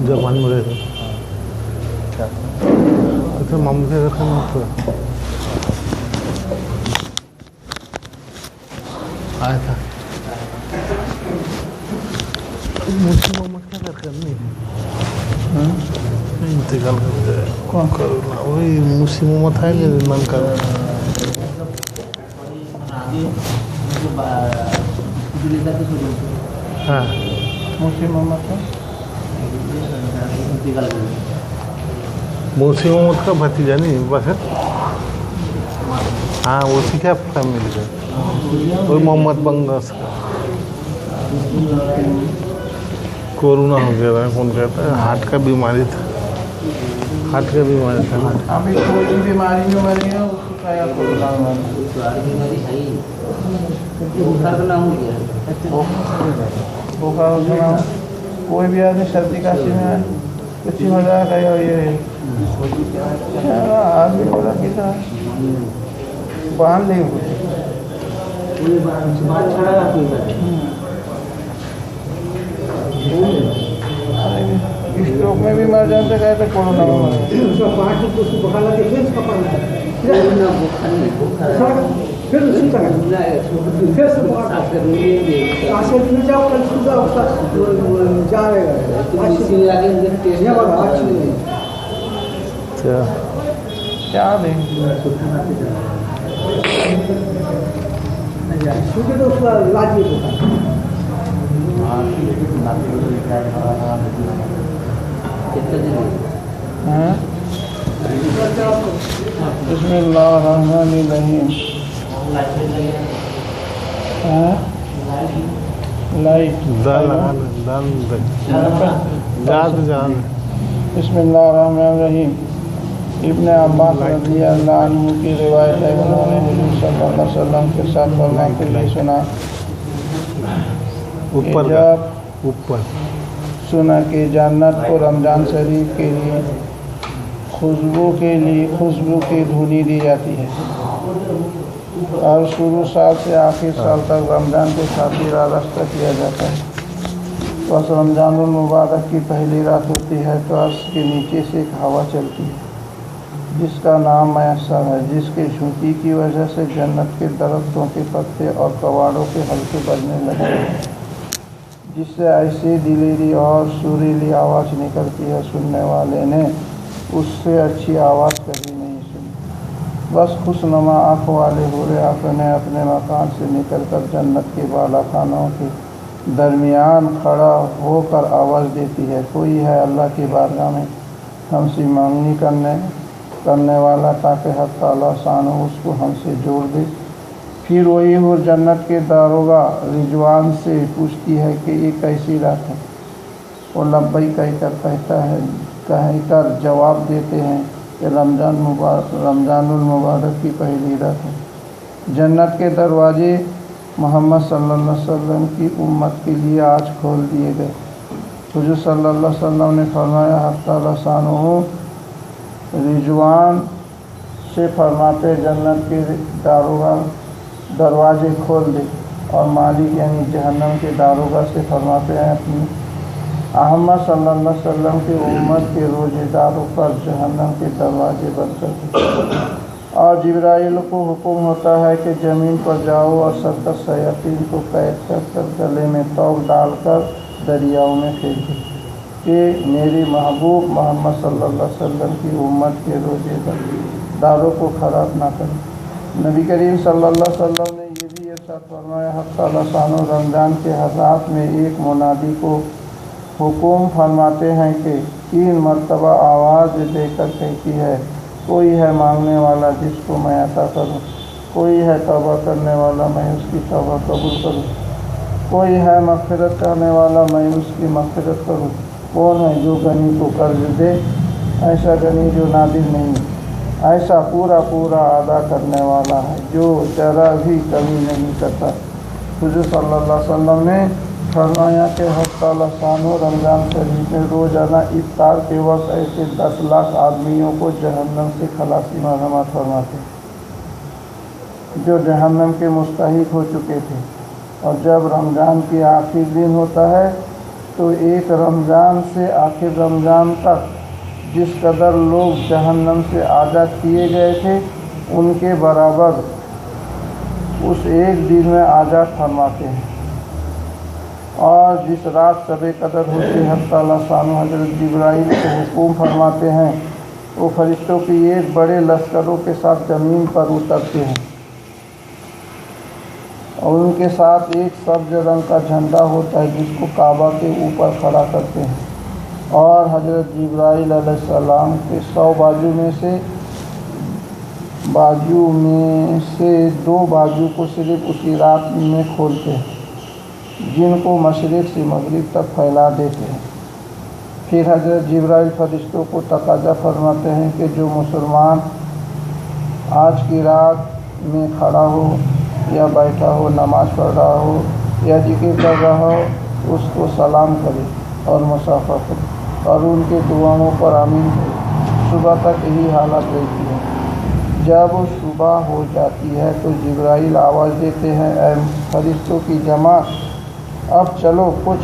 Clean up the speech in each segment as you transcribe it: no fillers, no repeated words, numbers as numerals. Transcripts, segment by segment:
जवान मध्ये मामूच्या आया था मुझसे मोहम्मद क्या करनी इंतकाल करते कौन करना वही मुझसे मोहम्मद है निर्माण कर हाँ मुझसे मोहम्मद का भतीजा नहीं बस हाँ उसी का फैमिली का वही मोहम्मद बंगस का कोरोना हो गया था कौन कहता है हार्ट का बीमारी था अभी कोई भी बीमारी में मरी है उसको क्या कोरोना बुखार हो गया कोई भी आदमी सर्दी खांसी में कुछ ही हो जाएगा ये आदमी बोला कितना बांध नहीं हुए स्ट्रोक में भी मर जाते कहते कोरोना में मर क्या बिस्मिल्लाहिर्रहमानिर्रहीम लाइट बिस्मिल्लाहिर्रहमानिर्रहीम इब्न अब्बास रज़ियल्लाहु अन्हु की रिवायत है उन्होंने हुज़ूर सल्लल्लाहु अलैहि वसल्लम के साथ फरमाते हुए सुना ऊपर सुना कि जन्नत को रमज़ान शरीफ के लिए खुशबू की धुनी दी जाती है और शुरू साल से आखिर साल तक रमज़ान के साथ ही रास्ता किया जाता है। बस रमज़ानुल मुबारक की पहली रात होती है तो अर्श के नीचे से एक हवा चलती है जिसका नाम मयस्सर है, जिसके झोंकी की वजह से जन्नत के दरख्तों के पत्ते और कवाड़ों के हल्के बजने लगते हैं, जिससे ऐसी दिलेरी और सुरीली आवाज़ निकलती है सुनने वाले ने उससे अच्छी आवाज़ कभी नहीं सुनी। बस खुशनुमा आँख वाले हुरे अपने अपने मकान से निकलकर जन्नत के बाला खानों के दरमियान खड़ा होकर आवाज़ देती है, कोई है अल्लाह की बारगाह में हमसे मांगनी करने वाला ताकि हक़ ताला शानो उसको हमसे जोड़ दे। फिर वही वो जन्नत के दारोगा रिजवान से पूछती है कि ये कैसी रात है, वो लब्बई कहकर जवाब देते हैं कि रमज़ानुल मुबारक की पहली रात है। जन्नत के दरवाजे मोहम्मद सल्लल्लाहु अलैहि वसल्लम की उम्मत के लिए आज खोल दिए गए। हुज़ूर सल्लल्लाहु अलैहि वसल्लम ने फरमाया हक़ ताला शानो रिजवान से फरमाते जन्नत के दारोगा दरवाजे खोल दे और मालिक यानी जहन्नम के दारोगा से फरमाते हैं अपनी अहमद सल्लल्लाहु अलैहि वसल्लम की उम्मत के रोज़ेदारों पर जहन्नम के दरवाजे बंद कर दे। और जिब्राइल को हुक्म होता है कि ज़मीन पर जाओ और 70 शयातीन को कैद कर गले में तौक डालकर दरियाओं में फेंक दो कि मेरी महबूब मोहम्मद सल्लल्लाहु अलैहि वसल्लम की उम्मत के रोज़ेदारों को ख़राब ना करें। नबी करीम सल्लल्लाहु अलैहि वसल्लम ने ये भी इरशाद फरमाया हक़ ताला शानो रमज़ान के हर रात में एक मुनादी को हुक्म फरमाते हैं कि 3 मरतबा आवाज़ देकर कहती है, कोई है मांगने वाला जिसको मैं अता करूँ, कोई है तौबा करने वाला मैं उसकी तौबा कबूल करूँ, कोई है मग़फ़िरत करने वाला मैं उसकी मग़फ़िरत करूँ। कौन है जो गनी को कर्ज दे, ऐसा गनी जो नादिर नहीं, ऐसा पूरा अदा करने वाला है जो ज़रा भी कमी नहीं करता। हुज़ूर सल्लल्लाहु अलैहि वसल्लम ने फरमाया कि हक़ तआला शानो रमज़ान शरीफ में रोज़ाना इफ्तार के वक्त ऐसे 10 लाख आदमियों को जहन्नम से खलासी मरहमत फरमाते जो जहन्नम के मुस्तहिक हो चुके थे। और जब रमज़ान की आखिरी दिन होता है तो एक रमज़ान से आखिर रमज़ान तक जिस कदर लोग जहन्नम से आज़ाद किए गए थे उनके बराबर उस एक दिन में आज़ाद फरमाते हैं। और जिस रात शब-ए कदर होती है हक़ तआला शानो हज़रत जिब्राइल को हुक्म फरमाते हैं वो फरिश्तों की एक बड़े लश्करों के साथ ज़मीन पर उतरते हैं और उनके साथ एक सब्ज़ रंग का झंडा होता है जिसको काबा के ऊपर खड़ा करते हैं। और हज़रत जिब्राइल अलैहिस्सलाम के 100 बाजू में से 2 बाजू को सिर्फ उसी रात में खोलते हैं जिनको मशरिक़ से मगरिब तक फैला देते हैं। फिर हज़रत जिब्राइल फरिश्तों को तकाज़ा फरमाते हैं कि जो मुसलमान आज की रात में खड़ा हो या बैठा हो, नमाज़ पढ़ रहा हो या जिक्र कर रहा हो उसको सलाम करे और मुसाफ़ा करे और उनके दुआओं पर आमीन करे। सुबह तक यही हालत रहती है। जब सुबह हो जाती है तो जिब्राइल आवाज़ देते हैं, ऐ फरिश्तों की जमात अब चलो कुछ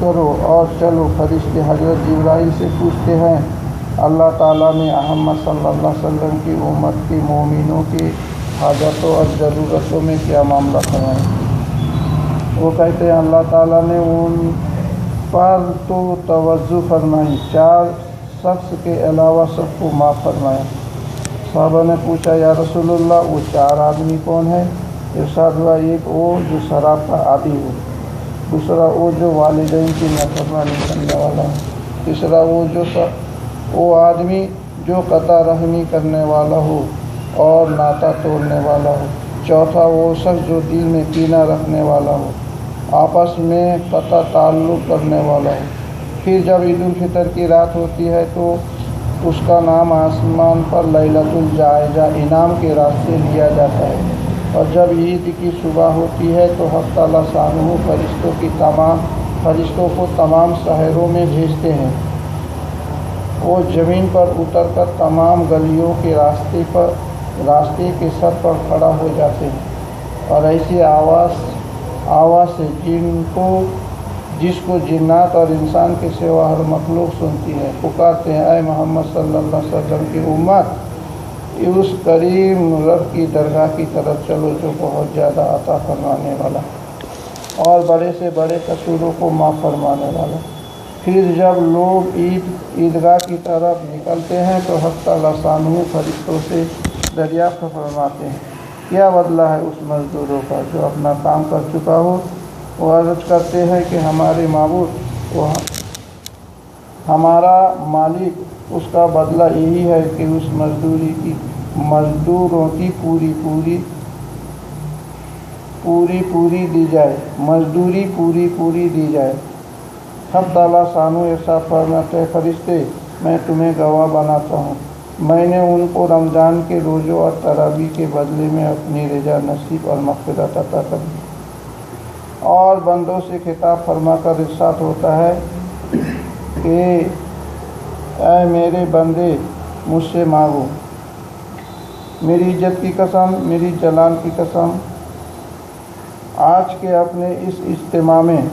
करो और चलो। फरिश्ते हज़रत जिब्राइल से पूछते हैं अल्लाह ताला ने अहमद सल्लल्लाहु अलैहि वसल्लम की उम्मत के मोमिनों की हाजतों और ज़रूरतों में क्या मामला फरमाया। वो कहते हैं अल्लाह ताला ने उन पर तो तवज्जो फरमाई, 4 शख्स के अलावा सबको माफ़ फरमाया। साहबा ने पूछा या रसूलुल्लाह वो 4 आदमी कौन है। इरशाद हुआ एक वो जो शराब का आदी हो, दूसरा वो जो वालिदैन की नाफरमानी करने वाला हो, तीसरा वो आदमी जो कता रहमी करने वाला हो और नाता तोड़ने वाला हो, चौथा वो शख्स जो दिल में कीना रखने वाला हो, आपस में कता ताल्लुक़ करने वाला हो। फिर जब ईद उल फितर की रात होती है तो उसका नाम आसमान पर लैलतुल जायज़ा इनाम के रास्ते लिया जाता है। और जब ईद की सुबह होती है तो हक़ तआला शानो फरिश्तों को तमाम शहरों में भेजते हैं। वो ज़मीन पर उतरकर तमाम गलियों के रास्ते के सर पर खड़ा हो जाते हैं और ऐसी आवाज़ से जिसको जिन्नात और इंसान के सिवा हर मखलूक सुनती है, पुकारते हैं ऐ मोहम्मद सल्लल्लाहु अलैहि वसल्लम की उम्मत उस करीम रब की दरगाह की तरफ चलो जो बहुत ज़्यादा अता फरमाने वाला और बड़े से बड़े कसूरों को माफ़ फरमाने वाला। फिर जब लोग ईदगाह की तरफ निकलते हैं तो हक़ तआला शानो फरिश्तों से दरियाफ़्त फरमाते हैं क्या बदला है उस मज़दूरों का जो अपना काम कर चुका हो। वो अर्ज़ करते हैं कि हमारे माबूद वो हमारा मालिक उसका बदला यही है कि उस मज़दूरों की पूरी दी जाए, मज़दूरी पूरी दी जाए। हक़ तआला शानो इरशाद फरमाते हैं फरिश्ते मैं तुम्हें गवाह बनाता हूँ, मैंने उनको रमज़ान के रोज़ों और तरावी के बदले में अपनी रज़ा नसीब और मग़फ़िरत अता कर दी। और बंदों से खिताब फरमाकर इरशाद होता है कि ऐ मेरे बंदे मुझसे मांगो, मेरी इज्जत की कसम, मेरी जलाल की कसम, आज के अपने इस इज्तिमा में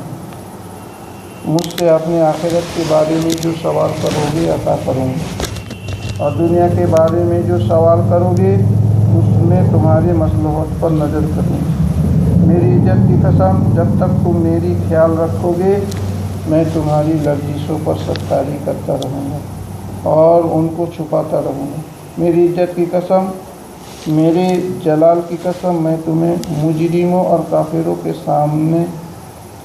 मुझसे अपने आखिरत के बारे में जो सवाल करोगे अता करूँगा और दुनिया के बारे में जो सवाल करोगे उसमें तुम्हारे मसलहत पर नज़र करूँगा। मेरी इज्जत की कसम जब तक तुम मेरी ख्याल रखोगे मैं तुम्हारी लर्जिशों पर सत्कारी करता रहूँगा और उनको छुपाता रहूँगा। मेरी इज्जत की कसम, मेरे जलाल की कसम, मैं तुम्हें मुजरिमों और काफिरों के सामने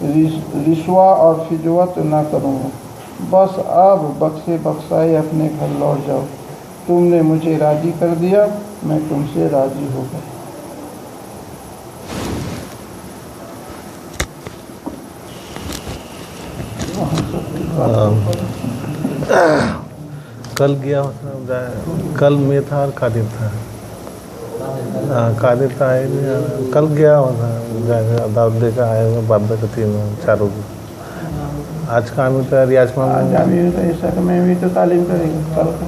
रिश्वा और फिजवत न करूँगा। बस अब बख्शे बख्शाए अपने घर लौट जाओ, तुमने मुझे राज़ी कर दिया, मैं तुमसे राज़ी हो गया। कल गया, कल में था और कादिर था। कादिर तो आए नहीं यार, कल गया हुआ था दाऊद दे का आए हुए बाबा के 3-4 को। आज काम ही तो रियाज में आज अभी तो ऐसा कि मैं भी तो तालीम करेंगे कल का।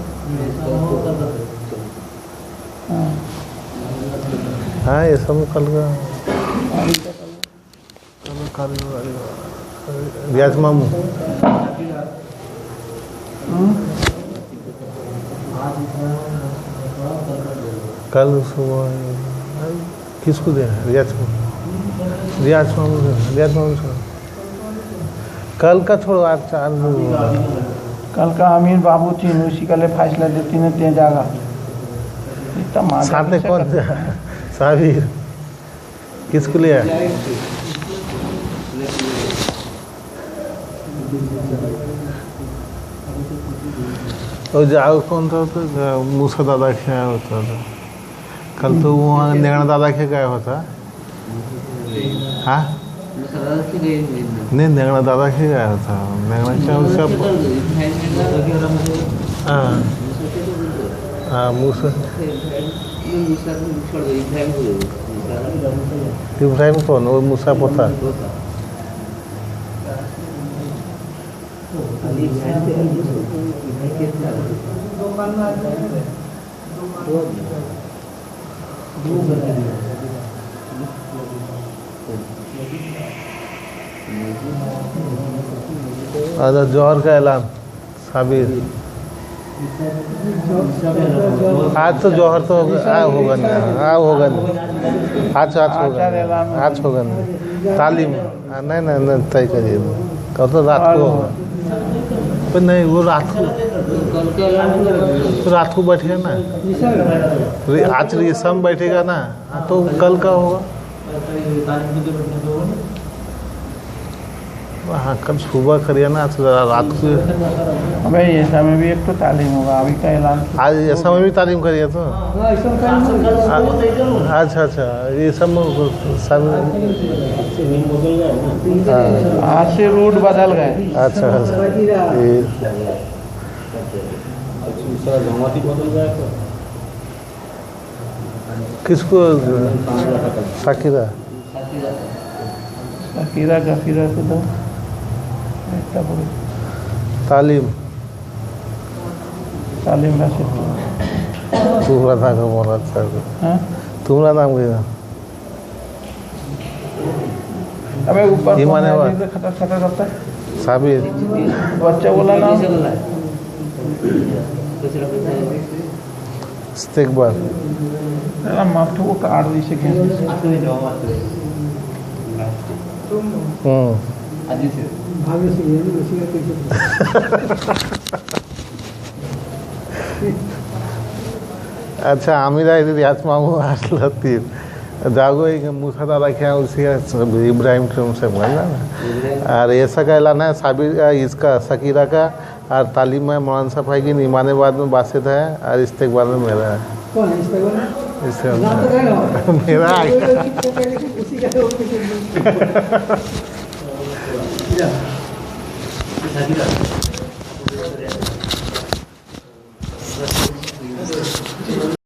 हाँ ये सब कल का रियाज मामू कल सुबह किसको दे रियाज मामू कल का छोड़ो आज 4 कल का अमीर बाबू थी उसी का ले फैसला देती ने ते जागा इतना साथ में कौन था साबिर किसको लिया और जाओ कौन था तो मूसा दादा के आया होता था कल तो वहाँ नेगड़ा दादा के गया होता हाँ नहीं नेगड़ा दादा के गया था नेगड़ा क्या उसका हाँ मूसा इब्राहिम कौन वो मूसा पोता जौहर का ऐलान साबिर आज तो जौहर तो होगा नहीं आज होगा नहीं तालीम नहीं तय करिए कल तो रात को होगा पर नहीं वो रात को बैठेगा ना आज रेशम बैठेगा ना तो कल का होगा हाँ कल सुबह करिए ना आज रात को अबे ऐसा में भी एक तो तालीम होगा अभी का ऐलान आज ऐसा में भी तालीम करिए तो अच्छा ये सब आज से रूट बदल गए अच्छा किसको साकिरा गफीरा को दो तालीम राशिद तुम्हारा नाम का बोला अच्छा तुम्हारा नाम क्या अबे ऊपर ईमाने वाला खतर करता है साबिर बच्चा बोला ना इस्तिकबाल माफी को काट दी से अच्छा आमिरा रियाज मामू আসলো 3 जागो एक मूसा दादा क्या उसी इब्राहिम से बोला ना और ऐसा का ऐलान है साबिर इसका सकीरा का और तालीम में मौलाना साहब है कि ईमानाबाद में बासित है और इस्तिकबाल में मेरा है कौन इस्तिकबाल मेरा